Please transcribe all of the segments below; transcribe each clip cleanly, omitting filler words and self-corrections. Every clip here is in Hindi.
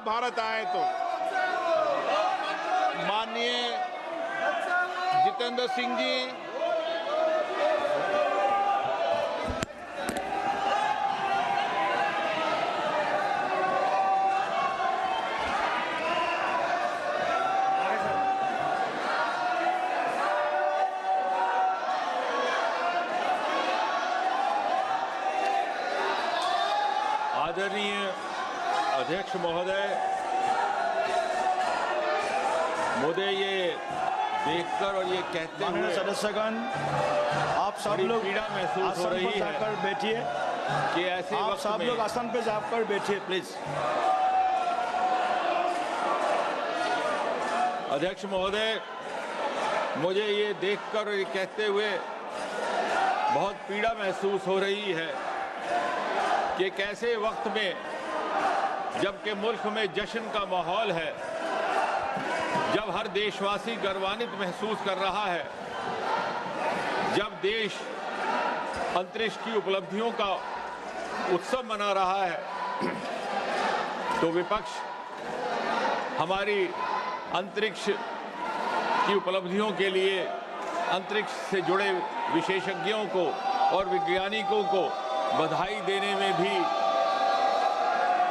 भारत आए तो माननीय जितेंद्र सिंह जी, आदरणीय अध्यक्ष महोदय, मुझे ये देखकर और ये कहते हुए सदस्यगण, आप सब लोग पीड़ा महसूस हो रही है। जाकर बैठिए कि ऐसे आप वक्त सब में लोग आसन पे जाकर बैठिए प्लीज। अध्यक्ष महोदय, मुझे ये देखकर और ये कहते हुए बहुत पीड़ा महसूस हो रही है कि कैसे वक्त में, जबकि मुल्क में जश्न का माहौल है, जब हर देशवासी गर्वान्वित महसूस कर रहा है, जब देश अंतरिक्ष की उपलब्धियों का उत्सव मना रहा है, तो विपक्ष हमारी अंतरिक्ष की उपलब्धियों के लिए अंतरिक्ष से जुड़े विशेषज्ञों को और वैज्ञानिकों को बधाई देने में भी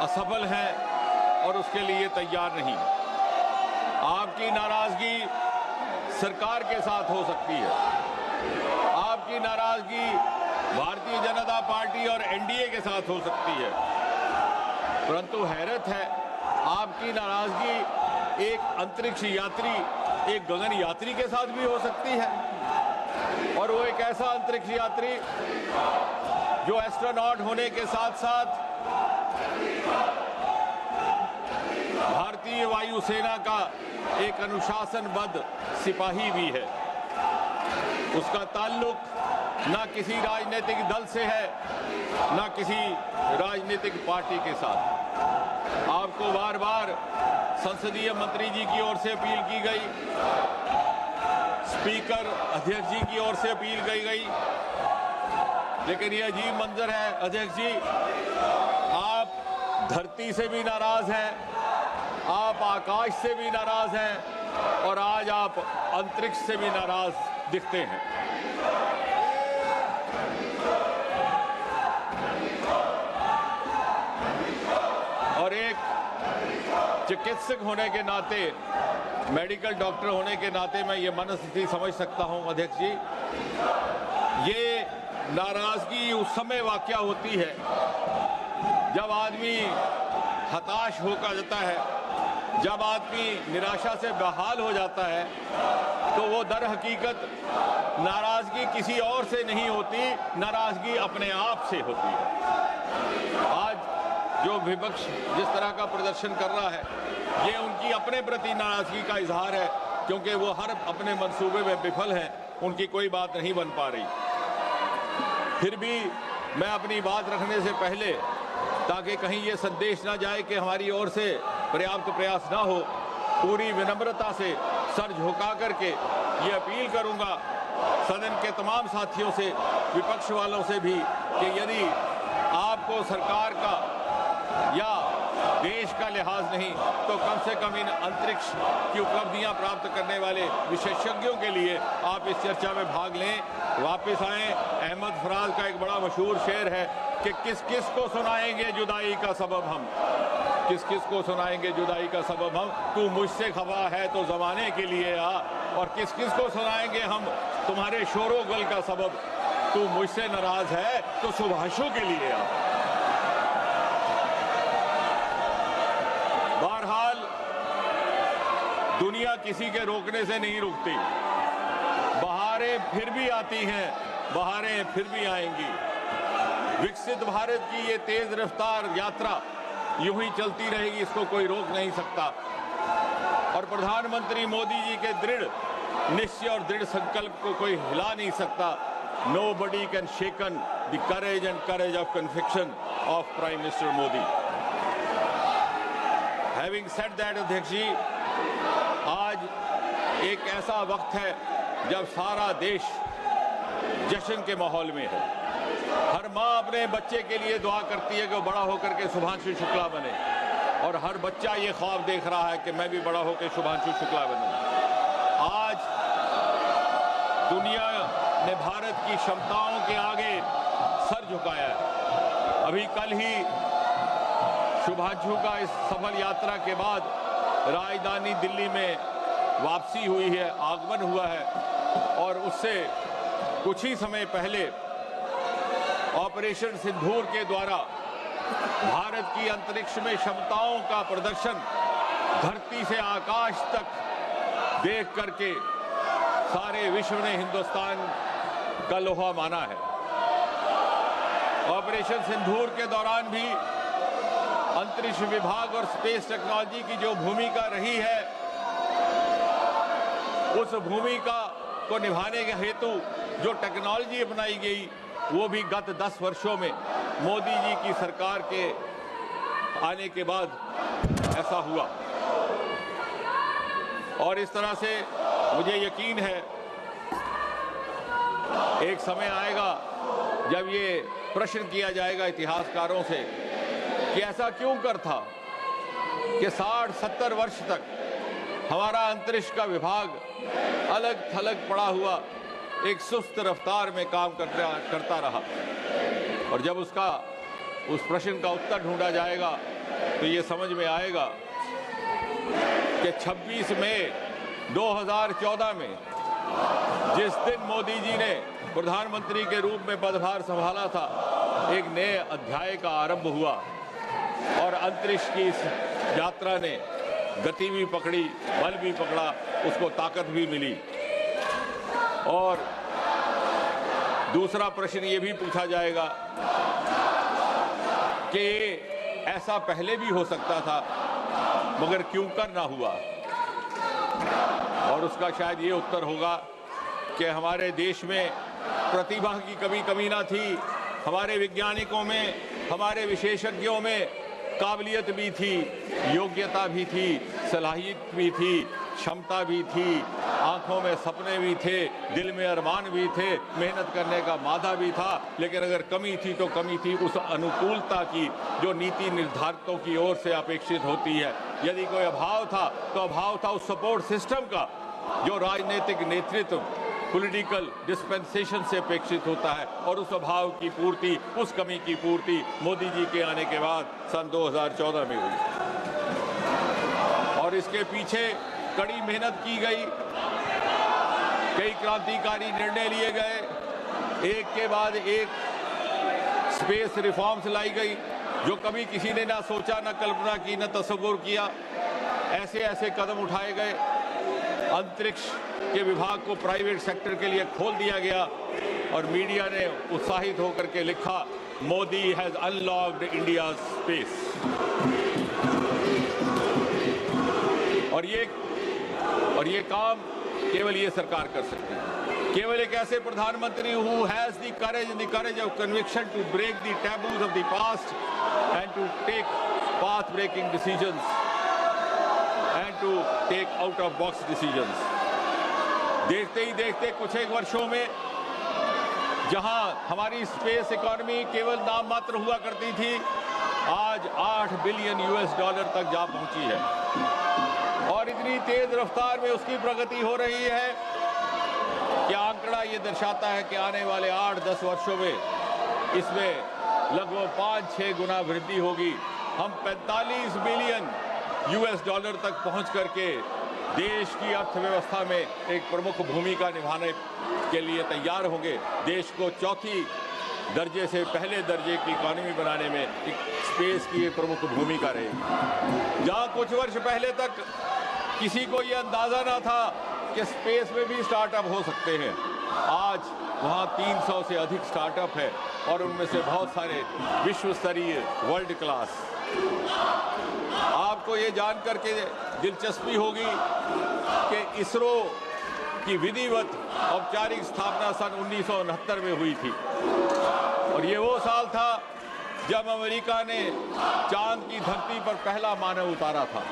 असफल हैं और उसके लिए तैयार नहीं। आपकी नाराजगी सरकार के साथ हो सकती है, आपकी नाराजगी भारतीय जनता पार्टी और एनडीए के साथ हो सकती है, परंतु हैरत है, आपकी नाराजगी एक अंतरिक्ष यात्री, एक गगन यात्री के साथ भी हो सकती है। और वो एक ऐसा अंतरिक्ष यात्री जो एस्ट्रोनॉट होने के साथ साथ भारतीय वायुसेना का एक अनुशासनबद्ध सिपाही भी है। उसका ताल्लुक ना किसी राजनीतिक दल से है, ना किसी राजनीतिक पार्टी के साथ। आपको बार बार संसदीय मंत्री जी की ओर से अपील की गई, स्पीकर अध्यक्ष जी की ओर से अपील की गई, लेकिन ये अजीब मंजर है अध्यक्ष जी, आप धरती से भी नाराज हैं, आप आकाश से भी नाराज हैं और आज आप अंतरिक्ष से भी नाराज दिखते हैं। और एक चिकित्सक होने के नाते, मेडिकल डॉक्टर होने के नाते मैं ये मनस्थिति समझ सकता हूं अध्यक्ष जी। ये नाराजगी उस समय वाक़या होती है जब आदमी हताश होकर जाता है, जब आदमी निराशा से बेहाल हो जाता है, तो वो दर हकीकत नाराजगी किसी और से नहीं होती, नाराजगी अपने आप से होती है। आज जो विपक्ष जिस तरह का प्रदर्शन कर रहा है, ये उनकी अपने प्रति नाराजगी का इजहार है, क्योंकि वो हर अपने मंसूबे में विफल हैं, उनकी कोई बात नहीं बन पा रही। फिर भी मैं अपनी बात रखने से पहले, ताकि कहीं ये संदेश ना जाए कि हमारी ओर से पर्याप्त प्रयास ना हो, पूरी विनम्रता से सर झुका करके ये अपील करूंगा सदन के तमाम साथियों से, विपक्ष वालों से भी, कि यदि आपको सरकार का या देश का लिहाज नहीं, तो कम से कम इन अंतरिक्ष की उपलब्धियां प्राप्त करने वाले विशेषज्ञों के लिए आप इस चर्चा में भाग लें, वापस आएं। अहमद फराज का एक बड़ा मशहूर शेर है कि किस किस को सुनाएंगे जुदाई का सबब हम, किस किस को सुनाएंगे जुदाई का सबब हम, तू मुझसे खफा है तो जमाने के लिए आ, और किस किस को सुनाएंगे हम तुम्हारे शोरो गल का सबब, तू मुझसे नाराज है तो सुभाषों के लिए आ। बहरहाल दुनिया किसी के रोकने से नहीं रुकती, बहारें फिर भी आती हैं, बहारें फिर भी आएंगी। विकसित भारत की ये तेज रफ्तार यात्रा यूं ही चलती रहेगी, इसको कोई रोक नहीं सकता। और प्रधानमंत्री मोदी जी के दृढ़ निश्चय और दृढ़ संकल्प को कोई हिला नहीं सकता। Nobody can shaken the courage and courage of conviction of Prime Minister Modi. Having said that, अध्यक्ष जी, आज एक ऐसा वक्त है जब सारा देश जश्न के माहौल में है। हर माँ अपने बच्चे के लिए दुआ करती है कि वो बड़ा होकर के शुभांशु शुक्ला बने, और हर बच्चा ये ख्वाब देख रहा है कि मैं भी बड़ा होकर शुभांशु शुक्ला बनूं। आज दुनिया ने भारत की क्षमताओं के आगे सर झुकाया है। अभी कल ही शुभांशु का इस सफल यात्रा के बाद राजधानी दिल्ली में वापसी हुई है, आगमन हुआ है, और उससे कुछ ही समय पहले ऑपरेशन सिंदूर के द्वारा भारत की अंतरिक्ष में क्षमताओं का प्रदर्शन धरती से आकाश तक देख करके सारे विश्व ने हिंदुस्तान का लोहा माना है। ऑपरेशन सिंदूर के दौरान भी अंतरिक्ष विभाग और स्पेस टेक्नोलॉजी की जो भूमिका रही है, उस भूमिका को निभाने के हेतु जो टेक्नोलॉजी अपनाई गई वो भी गत 10 वर्षों में मोदी जी की सरकार के आने के बाद ऐसा हुआ। और इस तरह से मुझे यकीन है एक समय आएगा जब ये प्रश्न किया जाएगा इतिहासकारों से कि ऐसा क्यों कर था कि 60-70 वर्ष तक हमारा अंतरिक्ष का विभाग अलग थलग पड़ा हुआ एक सुस्त रफ्तार में काम करता रहा। और जब उस प्रश्न का उत्तर ढूंढा जाएगा तो ये समझ में आएगा कि 26 मई 2014 में जिस दिन मोदी जी ने प्रधानमंत्री के रूप में पदभार संभाला था, एक नए अध्याय का आरंभ हुआ और अंतरिक्ष की इस यात्रा ने गति भी पकड़ी, बल भी पकड़ा, उसको ताकत भी मिली। और दूसरा प्रश्न ये भी पूछा जाएगा कि ऐसा पहले भी हो सकता था मगर क्यों कर ना हुआ, और उसका शायद ये उत्तर होगा कि हमारे देश में प्रतिभा की कमी ना थी, हमारे वैज्ञानिकों में, हमारे विशेषज्ञों में काबिलियत भी थी, योग्यता भी थी, सलाहियत भी थी, क्षमता भी थी, आंखों में सपने भी थे, दिल में अरमान भी थे, मेहनत करने का मादा भी था। लेकिन अगर कमी थी तो कमी थी उस अनुकूलता की जो नीति निर्धारकों की ओर से अपेक्षित होती है। यदि कोई अभाव था तो अभाव था उस सपोर्ट सिस्टम का जो राजनीतिक नेतृत्व पॉलिटिकल डिस्पेंसेशन से अपेक्षित होता है, और उस अभाव की पूर्ति, उस कमी की पूर्ति मोदी जी के आने के बाद सन 2014 में हुई। और इसके पीछे कड़ी मेहनत की गई, कई क्रांतिकारी निर्णय लिए गए, एक के बाद एक स्पेस रिफॉर्म्स लाई गई जो कभी किसी ने ना सोचा, ना कल्पना की, ना तस्वुर किया। ऐसे ऐसे कदम उठाए गए, अंतरिक्ष के विभाग को प्राइवेट सेक्टर के लिए खोल दिया गया और मीडिया ने उत्साहित होकर के लिखा, Modi has unlocked India space. और ये काम केवल ये सरकार कर सकती है। केवल एक ऐसे प्रधानमंत्री who has the courage of conviction to break the taboos of the past and to take path breaking decisions and to take out of box decisions. देखते ही देखते कुछ एक वर्षों में जहां हमारी स्पेस इकोनॉमी केवल नाम मात्र हुआ करती थी, आज 8 बिलियन US डॉलर तक जा पहुंची है। और इतनी तेज रफ्तार में उसकी प्रगति हो रही है कि आंकड़ा ये दर्शाता है कि आने वाले 8-10 वर्षों में इसमें लगभग 5-6 गुना वृद्धि होगी। हम 45 बिलियन US डॉलर तक पहुंच करके देश की अर्थव्यवस्था में एक प्रमुख भूमिका निभाने के लिए तैयार होंगे। देश को चौथी दर्जे से पहले दर्जे की इकोनॉमी बनाने में स्पेस की एक प्रमुख भूमिका रहेगी। जहां कुछ वर्ष पहले तक किसी को यह अंदाजा ना था कि स्पेस में भी स्टार्टअप हो सकते हैं, आज वहां 300 से अधिक स्टार्टअप है और उनमें से बहुत सारे विश्व स्तरीय, वर्ल्ड क्लास। आपको ये जान करके दिलचस्पी होगी कि इसरो की विधिवत औपचारिक स्थापना सन 1969 में हुई थी और ये वो साल था जब अमेरिका ने चांद की धरती पर पहला मानव उतारा था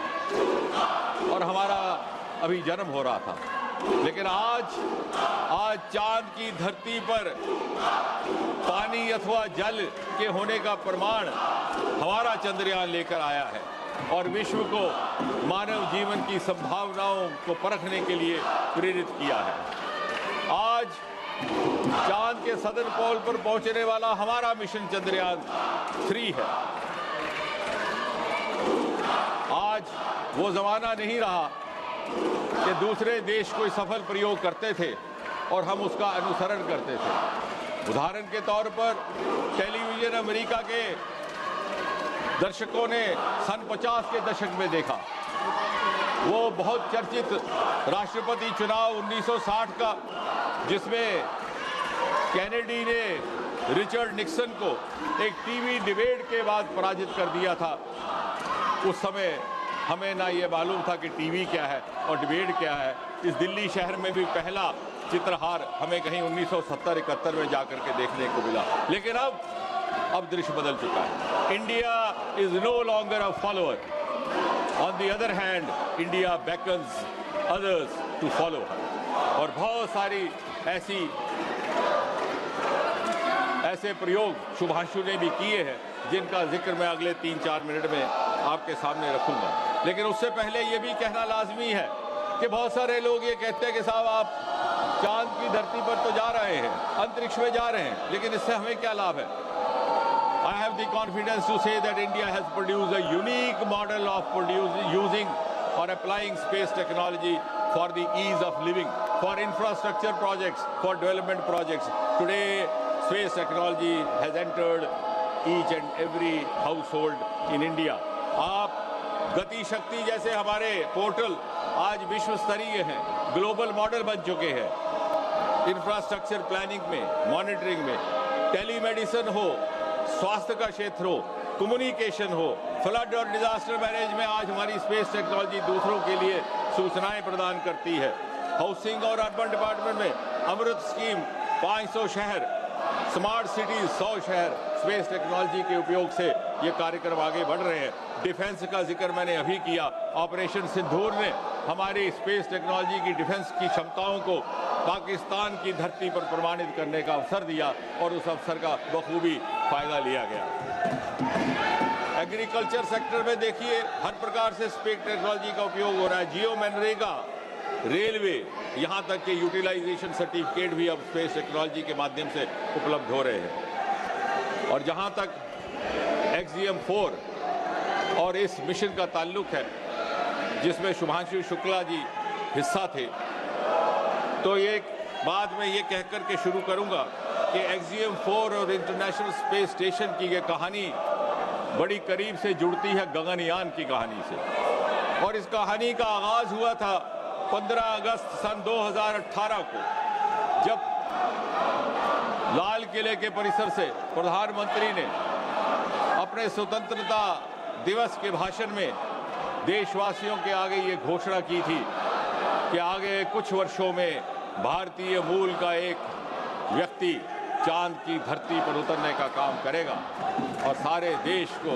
और हमारा अभी जन्म हो रहा था। लेकिन आज चांद की धरती पर पानी अथवा जल के होने का प्रमाण हमारा चंद्रयान लेकर आया है। और विश्व को मानव जीवन की संभावनाओं को परखने के लिए प्रेरित किया है। आज चांद के सदर्न पोल पर पहुंचने वाला हमारा मिशन चंद्रयान-3 है। आज वो जमाना नहीं रहा कि दूसरे देश कोई सफल प्रयोग करते थे और हम उसका अनुसरण करते थे। उदाहरण के तौर पर टेलीविजन अमेरिका के दर्शकों ने सन 50 के दशक में देखा। वो बहुत चर्चित राष्ट्रपति चुनाव 1960 का, जिसमें कैनेडी ने रिचर्ड निक्सन को एक टीवी डिबेट के बाद पराजित कर दिया था। उस समय हमें ना ये मालूम था कि टीवी क्या है और डिबेट क्या है। इस दिल्ली शहर में भी पहला चित्रहार हमें कहीं 1970-71 में जाकर के देखने को मिला। लेकिन अब दृश्य बदल चुका है। India is no longer a follower. On the other hand, India beckons others to follow her. और बहुत सारी ऐसे प्रयोग शुभांशु ने भी किए हैं, जिनका जिक्र मैं अगले 3-4 मिनट में आपके सामने रखूंगा। लेकिन उससे पहले ये भी कहना लाजमी है कि बहुत सारे लोग ये कहते हैं कि साहब आप चांद की धरती पर तो जा रहे हैं, अंतरिक्ष में जा रहे हैं, लेकिन इससे हमें क्या लाभ है? I have the confidence to say that India has produced a unique model of using or applying space technology for the ease of living, for infrastructure projects, for development projects. Today, space technology has entered each and every household in India. आप गति शक्ति जैसे हमारे पोर्टल आज विश्व स्तरीय हैं, ग्लोबल मॉडल बन चुके हैं। इंफ्रास्ट्रक्चर प्लानिंग में, मॉनिटरिंग में, टेलीमेडिसिन हो, स्वास्थ्य का क्षेत्र हो, कम्युनिकेशन हो, फ्लड और डिजास्टर मैनेज में आज हमारी स्पेस टेक्नोलॉजी दूसरों के लिए सूचनाएं प्रदान करती है। हाउसिंग और अर्बन डिपार्टमेंट में अमृत स्कीम, 500 शहर, स्मार्ट सिटीज 100 शहर, स्पेस टेक्नोलॉजी के उपयोग से ये कार्यक्रम आगे बढ़ रहे हैं। डिफेंस का जिक्र मैंने अभी किया। ऑपरेशन सिंदूर ने हमारी स्पेस टेक्नोलॉजी की डिफेंस की क्षमताओं को पाकिस्तान की धरती पर प्रमाणित करने का अवसर दिया और उस अवसर का बखूबी फायदा लिया गया। एग्रीकल्चर सेक्टर में देखिए, हर प्रकार से स्पेस टेक्नोलॉजी का उपयोग हो रहा है। जियो मनरेगा, रेलवे, यहाँ तक कि यूटिलाइजेशन सर्टिफिकेट भी अब स्पेस टेक्नोलॉजी के माध्यम से उपलब्ध हो रहे हैं। और जहाँ तक XGM-4 और इस मिशन का ताल्लुक है, जिसमें शुभांशु शुक्ला जी हिस्सा थे, तो ये बात मैं ये कहकर के शुरू करूंगा कि XGM-4 और इंटरनेशनल स्पेस स्टेशन की ये कहानी बड़ी करीब से जुड़ती है गगनयान की कहानी से। और इस कहानी का आगाज हुआ था 15 अगस्त सन 2018 को, जब लाल किले के परिसर से प्रधानमंत्री ने अपने स्वतंत्रता दिवस के भाषण में देशवासियों के आगे ये घोषणा की थी कि आगे कुछ वर्षों में भारतीय मूल का एक व्यक्ति चांद की धरती पर उतरने का काम करेगा। और सारे देश को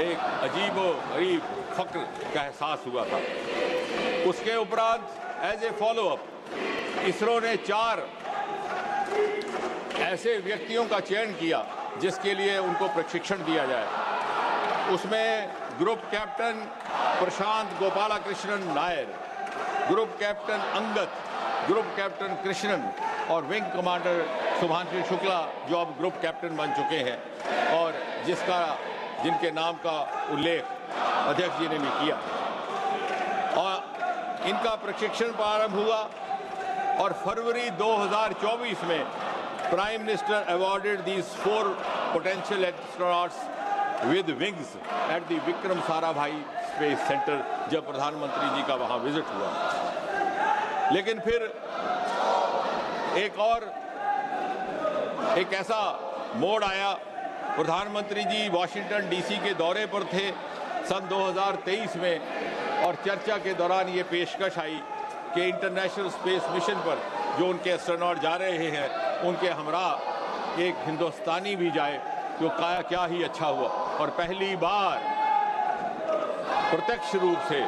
एक अजीबो-गरीब फक्र का एहसास हुआ था। उसके उपरांत एज ए फॉलोअप इसरो ने 4 ऐसे व्यक्तियों का चयन किया जिसके लिए उनको प्रशिक्षण दिया जाए। उसमें group captain Prashant Gopalakrishnan Nair, group captain Angad, group captain Krishnan और विंग कमांडर शुभांशु शुक्ला, जो अब ग्रुप कैप्टन बन चुके हैं और जिनके नाम का उल्लेख अध्यक्ष जी ने भी किया। और इनका प्रशिक्षण प्रारंभ हुआ और फरवरी 2024 में prime minister awarded these 4 potential astronauts with wings at the Vikram Sarabhai space centre, जब प्रधानमंत्री जी का वहां विजिट हुआ। लेकिन फिर एक ऐसा मोड़ आया। प्रधानमंत्री जी वाशिंगटन डीसी के दौरे पर थे सन 2023 में और चर्चा के दौरान ये पेशकश आई कि इंटरनेशनल स्पेस मिशन पर जो उनके एस्ट्रोनॉट जा रहे हैं उनके हमरा एक हिंदुस्तानी भी जाए, तो क्या ही अच्छा हुआ। और पहली बार प्रत्यक्ष रूप से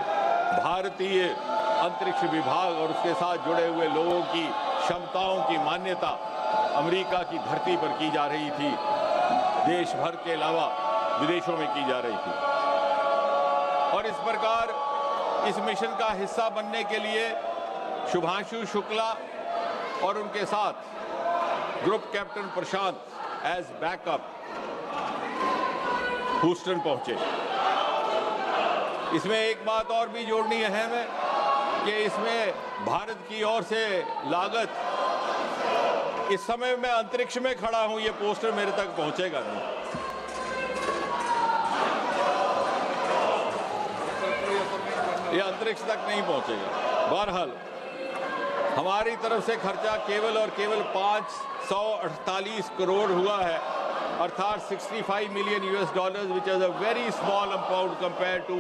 भारतीय अंतरिक्ष विभाग और उसके साथ जुड़े हुए लोगों की क्षमताओं की मान्यता अमेरिका की धरती पर की जा रही थी, देश भर के अलावा विदेशों में की जा रही थी। और इस प्रकार इस मिशन का हिस्सा बनने के लिए शुभांशु शुक्ला और उनके साथ ग्रुप कैप्टन प्रशांत एज बैकअप ह्यूस्टन पहुंचे। इसमें एक बात और भी जोड़नी अहम है कि इसमें भारत की ओर से लागत, इस समय मैं अंतरिक्ष में खड़ा हूं, ये पोस्टर मेरे तक पहुंचेगा नहीं, ये अंतरिक्ष तक नहीं पहुंचेगा। बहरहाल हमारी तरफ से खर्चा केवल और केवल 548 करोड़ हुआ है, अर्थात $65 million, which is a very small amount compared to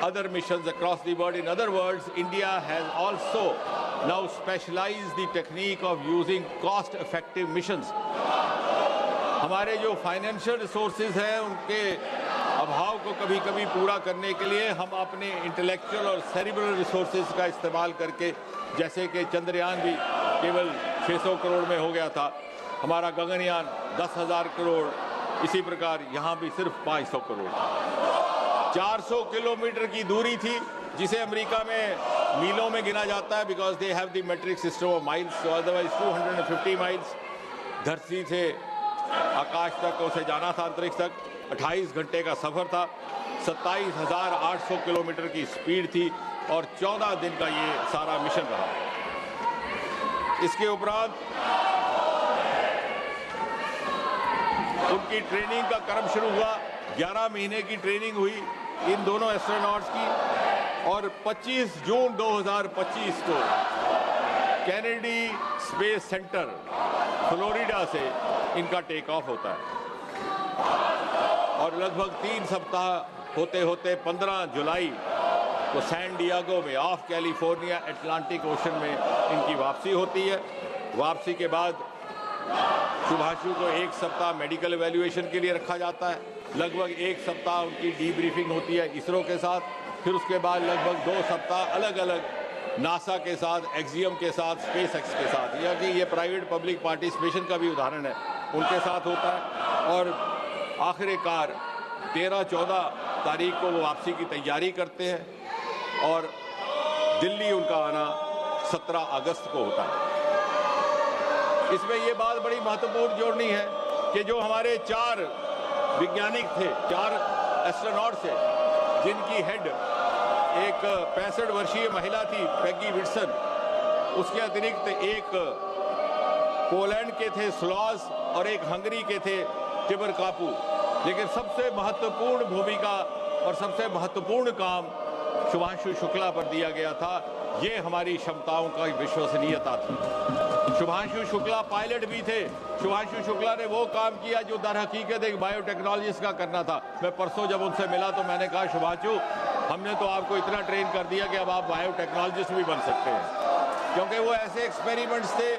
other missions across the world. In other words, India has also now specialized the technique of using cost-effective missions. हमारे जो फाइनेंशियल रिसोर्सेज हैं उनके अभाव को कभी कभी पूरा करने के लिए हम अपने इंटेलेक्चुअल और सेरिब्रल रिसोर्सेज का इस्तेमाल करके, जैसे कि चंद्रयान भी केवल 600 करोड़ में हो गया था, हमारा गगनयान 10,000 करोड़, इसी प्रकार यहाँ भी सिर्फ 500 करोड़। 400 किलोमीटर की दूरी थी, जिसे अमेरिका में मीलों में गिना जाता है, because they have the metric system of miles. So otherwise 250 miles धरती से आकाश तक उसे जाना था, अंतरिक्ष तक 28 घंटे का सफर था, 27,800 किलोमीटर की स्पीड थी और 14 दिन का ये सारा मिशन रहा। इसके उपरांत उनकी ट्रेनिंग का क्रम शुरू हुआ। 11 महीने की ट्रेनिंग हुई इन दोनों एस्ट्रोनॉट्स की और 25 जून 2025 को कैनेडी स्पेस सेंटर फ्लोरिडा से इनका टेक ऑफ होता है और लगभग 3 सप्ताह होते होते 15 जुलाई को सैन डिएगो में ऑफ कैलिफोर्निया अटलांटिक ओशन में इनकी वापसी होती है। वापसी के बाद शुभांशु को 1 सप्ताह मेडिकल एवेल्युएशन के लिए रखा जाता है। लगभग 1 सप्ताह उनकी डीब्रीफिंग होती है इसरो के साथ। फिर उसके बाद लगभग 2 सप्ताह अलग अलग नासा के साथ, एक्सियम के साथ, स्पेस एक्स के साथ, या कि ये प्राइवेट पब्लिक पार्टिसिपेशन का भी उदाहरण है, उनके साथ होता है। और आखिरकार 13-14 तारीख को वो वापसी की तैयारी करते हैं और दिल्ली उनका आना 17 अगस्त को होता है। इसमें ये बात बड़ी महत्वपूर्ण जोड़नी है कि जो हमारे 4 वैज्ञानिक थे, 4 एस्ट्रोनॉट्स थे, जिनकी हेड एक 65 वर्षीय महिला थी पेगी विल्सन, उसके अतिरिक्त एक पोलैंड के थे स्लॉस और एक हंगरी के थे टिबर कापू। लेकिन सबसे महत्वपूर्ण भूमिका और सबसे महत्वपूर्ण काम शुभांशु शुक्ला पर दिया गया था। ये हमारी क्षमताओं का विश्वसनीयता थी। शुभांशु शुक्ला पायलट भी थे। शुभांशु शुक्ला ने वो काम किया जो दर हकीकत एक बायोटेक्नोलॉजिस्ट का करना था। मैं परसों जब उनसे मिला तो मैंने कहा, शुभांशु, हमने तो आपको इतना ट्रेन कर दिया कि अब आप बायोटेक्नोलॉजिस्ट भी बन सकते हैं, क्योंकि वो ऐसे एक्सपेरिमेंट्स थे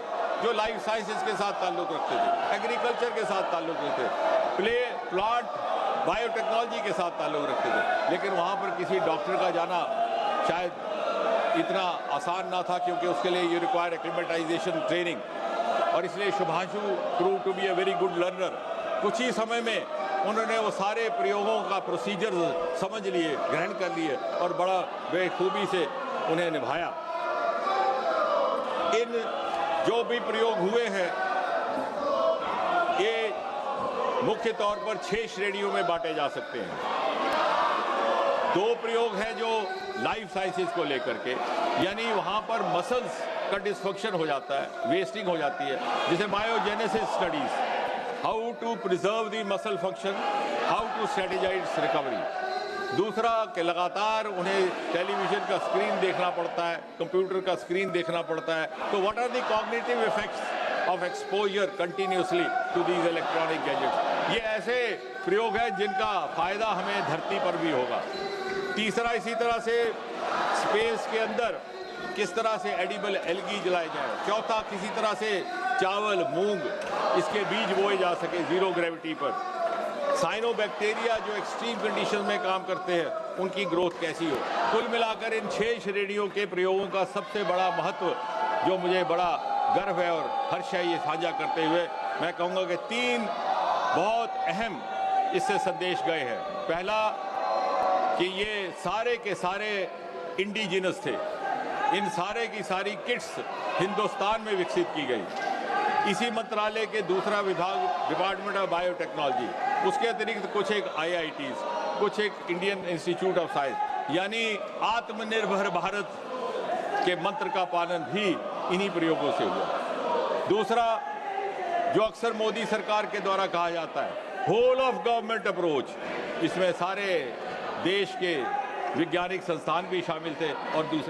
जो लाइफ साइंसेज के साथ ताल्लुक रखते थे, एग्रीकल्चर के साथ ताल्लुक रखते थे, प्लांट बायोटेक्नोलॉजी के साथ ताल्लुक रखते थे। लेकिन वहाँ पर किसी डॉक्टर का जाना शायद इतना आसान ना था, क्योंकि उसके लिए यू रिक्वायर एक्लिमेटाइजेशन ट्रेनिंग, और इसलिए Shubhanshu prove to be a very good learner. कुछ ही समय में उन्होंने वो सारे प्रयोगों का प्रोसीजर समझ लिए, ग्रहण कर लिए और बड़ा बेखूबी से उन्हें निभाया। इन जो भी प्रयोग हुए हैं ये मुख्य तौर पर 6 श्रेणियों में बांटे जा सकते हैं। 2 प्रयोग हैं जो लाइफ साइंसेज को लेकर के, यानी वहां पर मसल्स का डिस्फंक्शन हो जाता है, वेस्टिंग हो जाती है, जिसे biogenesis studies, how to preserve the muscle function, how to strategize recovery. दूसरा कि लगातार उन्हें टेलीविजन का स्क्रीन देखना पड़ता है, कंप्यूटर का स्क्रीन देखना पड़ता है, तो what are the cognitive effects of exposure continuously to these electronic gadgets. ये ऐसे प्रयोग हैं जिनका फायदा हमें धरती पर भी होगा। तीसरा, इसी तरह से स्पेस के अंदर किस तरह से एडिबल एल्गी जलाए जाए। चौथा, किसी तरह से चावल, मूंग, इसके बीज बोए जा सके जीरो ग्रेविटी पर। साइनोबैक्टीरिया जो एक्सट्रीम कंडीशन में काम करते हैं, उनकी ग्रोथ कैसी हो। कुल मिलाकर इन 6 श्रेणियों के प्रयोगों का सबसे बड़ा महत्व, जो मुझे बड़ा गर्व है और हर्ष है ये साझा करते हुए, मैं कहूँगा कि 3 बहुत अहम इससे संदेश गए हैं। पहला कि ये सारे के सारे इंडिजिनस थे। इन सारे की सारी किट्स हिंदुस्तान में विकसित की गई। इसी मंत्रालय के दूसरा विभाग डिपार्टमेंट ऑफ बायोटेक्नोलॉजी, उसके अतिरिक्त कुछ एक IITs, कुछ एक इंडियन इंस्टीट्यूट ऑफ साइंस, यानी आत्मनिर्भर भारत के मंत्र का पालन भी इन्हीं प्रयोगों से हुआ। दूसरा, जो अक्सर मोदी सरकार के द्वारा कहा जाता है होल ऑफ गवर्नमेंट अप्रोच, इसमें सारे देश के वैज्ञानिक संस्थान भी शामिल थे और दूसरे